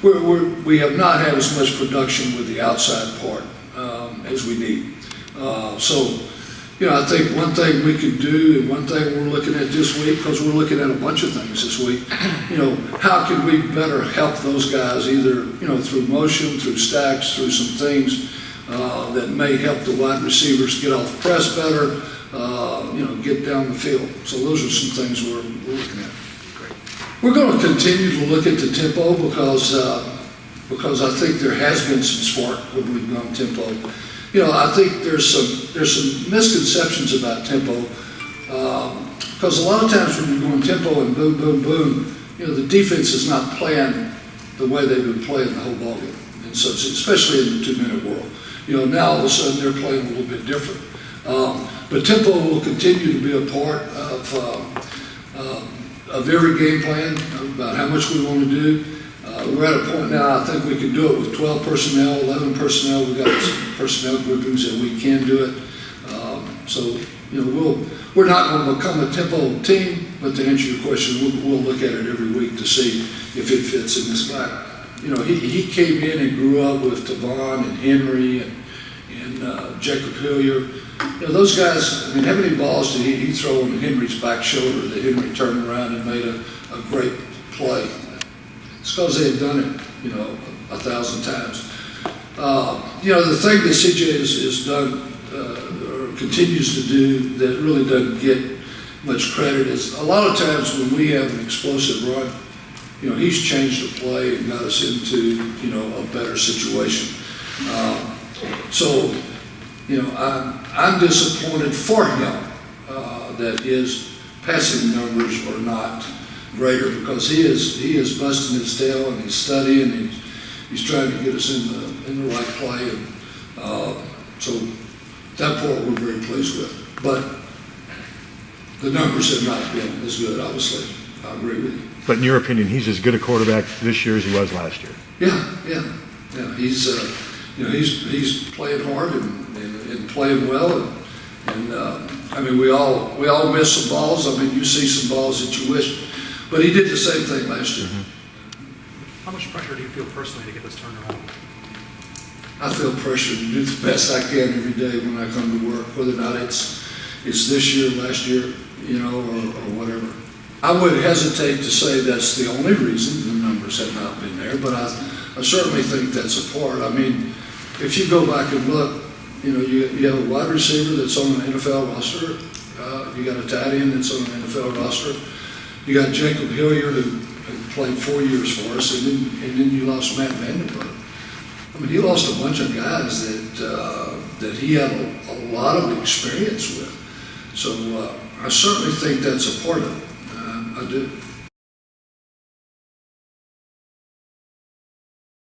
we have not had as much production with the outside part as we need. So, you know, I think one thing we could do, and one thing we're looking at this week, because we're looking at a bunch of things this week, you know, how can we better help those guys, either, you know, through motion, through stacks, through some things that may help the wide receivers get off press better, you know, get down the field. So those are some things we're looking at. We're going to continue to look at the tempo because I think there has been some spark when we've gone tempo. You know, I think there's some misconceptions about tempo because a lot of times when you're going tempo and boom, boom, boom, you know, the defense is not playing the way they've been playing the whole ballgame, and so especially in the 2-minute world. You know, now all of a sudden they're playing a little bit different. But tempo will continue to be a part of every game plan about how much we want to do. We're at a point now, I think we can do it with 12 personnel, 11 personnel. We've got some personnel groupings that we can do it. So, you know, we're not going to become a tempo team, but to answer your question, we'll look at it every week to see if it fits in this guy. You know, he came in and grew up with Tavon and Henry and Jacob Hilliard. You know, those guys, I mean, how many balls did he throw on Henry's back shoulder that Henry turned around and made a great play? It's because they had done it, you know, 1,000 times. You know, the thing that CJ has done or continues to do that really doesn't get much credit is a lot of times when we have an explosive run, you know, he's changed the play and got us into, you know, a better situation. So, you know, I'm disappointed for him that his passing numbers are not greater because he is busting his tail and he's studying and he's trying to get us in the right play. And so that part we're very pleased with. But the numbers have not been as good, obviously. I agree with you. But in your opinion, he's as good a quarterback this year as he was last year? Yeah. He's you know, he's playing hard and playing well, and I mean we all miss some balls. I mean you see some balls that you wish, but he did the same thing last year. How much pressure do you feel personally to get this turned around? I feel pressure to do the best I can every day when I come to work, whether or not it's this year, last year, you know, or whatever. I would hesitate to say that's the only reason the numbers have not been there, but I certainly think that's a part. I mean, if you go back and look, you know, you have a wide receiver that's on an NFL roster. You got a tight end that's on an NFL roster. You got Jacob Hilliard who played 4 years for us, and then you lost Matt Vandenberg. I mean, he lost a bunch of guys that he had a lot of experience with. So I certainly think that's a part of it. I do.